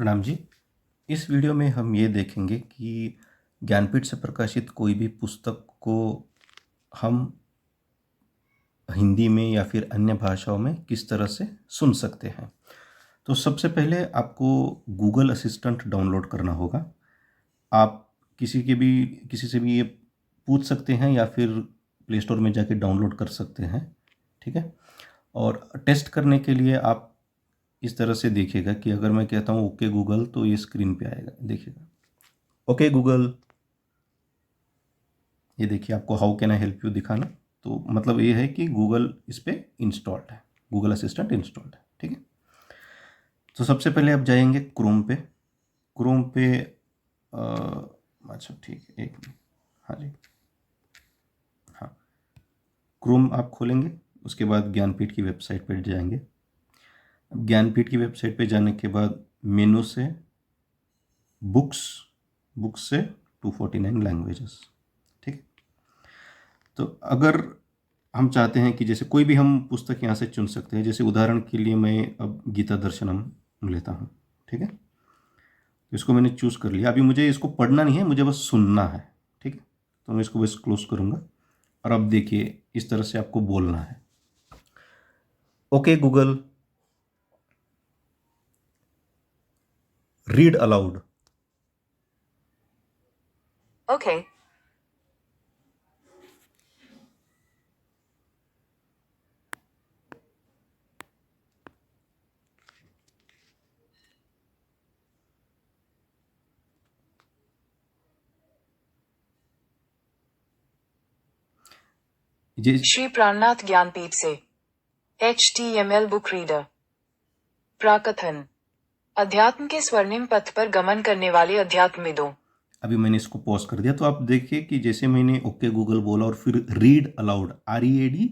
प्रणाम जी। इस वीडियो में हम ये देखेंगे कि ज्ञानपीठ से प्रकाशित कोई भी पुस्तक को हम हिंदी में या फिर अन्य भाषाओं में किस तरह से सुन सकते हैं। तो सबसे पहले आपको गूगल असिस्टेंट डाउनलोड करना होगा। आप किसी से भी ये पूछ सकते हैं या फिर प्ले स्टोर में जाके डाउनलोड कर सकते हैं, ठीक है। और टेस्ट करने के लिए आप इस तरह से देखिएगा कि अगर मैं कहता हूँ ओके गूगल तो ये स्क्रीन पे आएगा, देखिएगा ओके गूगल। ये देखिए आपको how can I help you दिखाना, तो मतलब ये है कि गूगल इस पर इंस्टॉल्ड है, गूगल असिस्टेंट इंस्टॉल्ड है, ठीक है। तो सबसे पहले आप जाएंगे क्रोम पे अच्छा ठीक है, एक मिनट, हाँ जी, हाँ, क्रोम आप खोलेंगे। उसके बाद ज्ञानपीठ की वेबसाइट पर जाएंगे। अब ज्ञानपीठ की वेबसाइट पे जाने के बाद मेनू से बुक्स से 249 लैंग्वेजेस, ठीक है। तो अगर हम चाहते हैं कि जैसे कोई भी हम पुस्तक यहाँ से चुन सकते हैं, जैसे उदाहरण के लिए मैं अब गीता दर्शनम लेता हूँ, ठीक है। तो इसको मैंने चूज़ कर लिया। अभी मुझे इसको पढ़ना नहीं है, मुझे बस सुनना है, ठीक है। तो मैं इसको बस क्लोज करूँगा और अब देखिए इस तरह से आपको बोलना है, okay Google read aloud. Okay. Shri Prannath Gyanpeeth से HTML बुक रीडर। प्राकथन। अध्यात्म के स्वर्णिम पथ पर गमन करने वाले अध्यात्मविदों। अभी मैंने इसको पॉज कर दिया, तो आप देखिए कि जैसे मैंने ओके गूगल बोला और फिर read aloud READ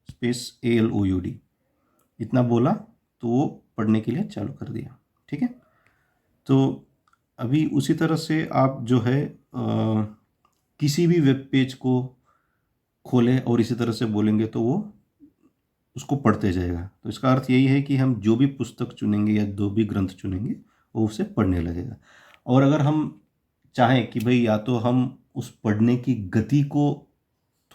space ALOUD इतना बोला तो वो पढ़ने के लिए चालू कर दिया, ठीक है। तो अभी उसी तरह से आप जो है किसी भी वेब पेज को खोलें और इसी तरह से बोलेंगे तो वो उसको पढ़ते जाएगा। तो इसका अर्थ यही है कि हम जो भी पुस्तक चुनेंगे या जो भी ग्रंथ चुनेंगे वो उसे पढ़ने लगेगा। और अगर हम चाहें कि भाई या तो हम उस पढ़ने की गति को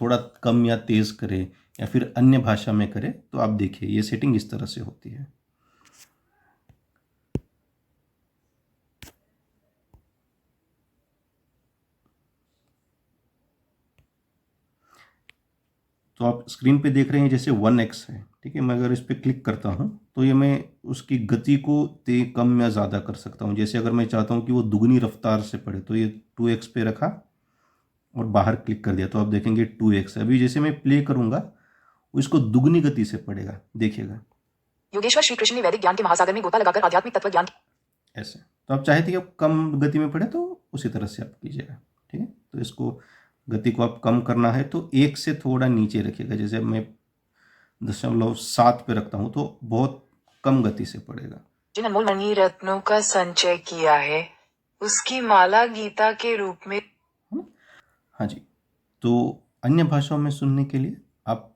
थोड़ा कम या तेज़ करें या फिर अन्य भाषा में करें, तो आप देखिए ये सेटिंग इस तरह से होती है। तो आप स्क्रीन पे देख रहे हैं जैसे 1x है, ठीक है। मैं अगर इस पर क्लिक करता हूँ तो ये मैं उसकी गति को कम या ज़्यादा कर सकता हूँ। जैसे अगर मैं चाहता हूँ कि वो दुगनी रफ्तार से पढ़े तो ये 2x पे रखा और बाहर क्लिक कर दिया, तो आप देखेंगे 2x। अभी जैसे मैं प्ले करूँगा वो इसको दुगनी गति से पढ़ेगा, देखिएगा। योगेश्वर श्री कृष्ण ने वैदिक ज्ञान के महासागर में गोता लगाकर आध्यात्मिक तत्व ज्ञान ऐसे तो आप चाहते हैं कि आप कम गति में पढ़े तो उसी तरह से आप कीजिएगा, ठीक है। तो इसको गति को आप कम करना है तो 1 से थोड़ा नीचे रखिएगा। जैसे मैं 0.7 पे रखता हूँ तो बहुत कम गति से पड़ेगा। जिन अनमोल मणि रत्नों का संचय किया है उसकी माला गीता के रूप में। हाँ जी। तो अन्य भाषाओं में सुनने के लिए आप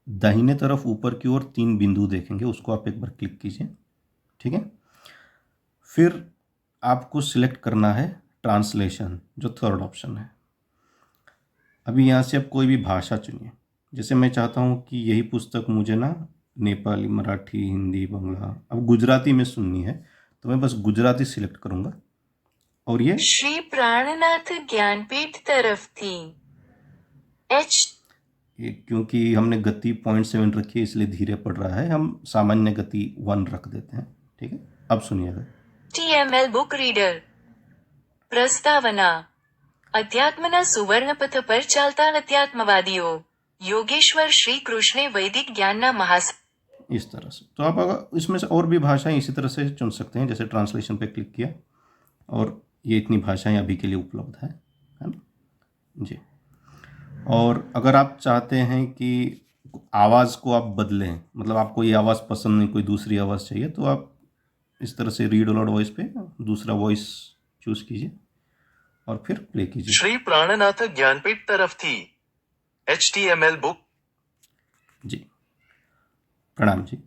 दाहिने तरफ ऊपर की ओर 3 बिंदु देखेंगे, उसको आप एक बार क्लिक कीजिए, ठीक है। फिर आपको सिलेक्ट करना है ट्रांसलेशन, जो थर्ड ऑप्शन है। अभी यहाँ से आप कोई भी भाषा चुनिए। जैसे मैं चाहता हूँ कि यही पुस्तक मुझे ना नेपाली, मराठी, हिंदी, बांग्ला, अब गुजराती में सुननी है तो मैं बस गुजराती सिलेक्ट करूँगा और ये श्री प्राणनाथ ज्ञानपीठ तरफ थी ये क्योंकि हमने गति 0.7 रखी है इसलिए धीरे पड़ रहा है, हम सामान्य गति 1 रख देते हैं, ठीक है। अब सुनिएगा। HTML book reader. प्रस्तावना। अध्यात्मना सुवर्णपथ पर चालता अध्यात्मवादियों। योगेश्वर श्री कृष्ण वैदिक ज्ञानना महास। इस तरह से तो आप अगर इसमें से और भी भाषाएं इसी तरह से चुन सकते हैं। जैसे ट्रांसलेशन पे क्लिक किया और ये इतनी भाषाएं अभी के लिए उपलब्ध है ना जी। और अगर आप चाहते हैं कि आवाज़ को आप बदलें, मतलब आपको ये आवाज़ पसंद नहीं, कोई दूसरी आवाज़ चाहिए, तो आप इस तरह से रीड अलाउड वॉइस पे दूसरा वॉइस चूज़ कीजिए और फिर प्ले कीजिए। श्री प्राणनाथ ज्ञानपीठ तरफ थी HTML बुक। जी, प्रणाम जी।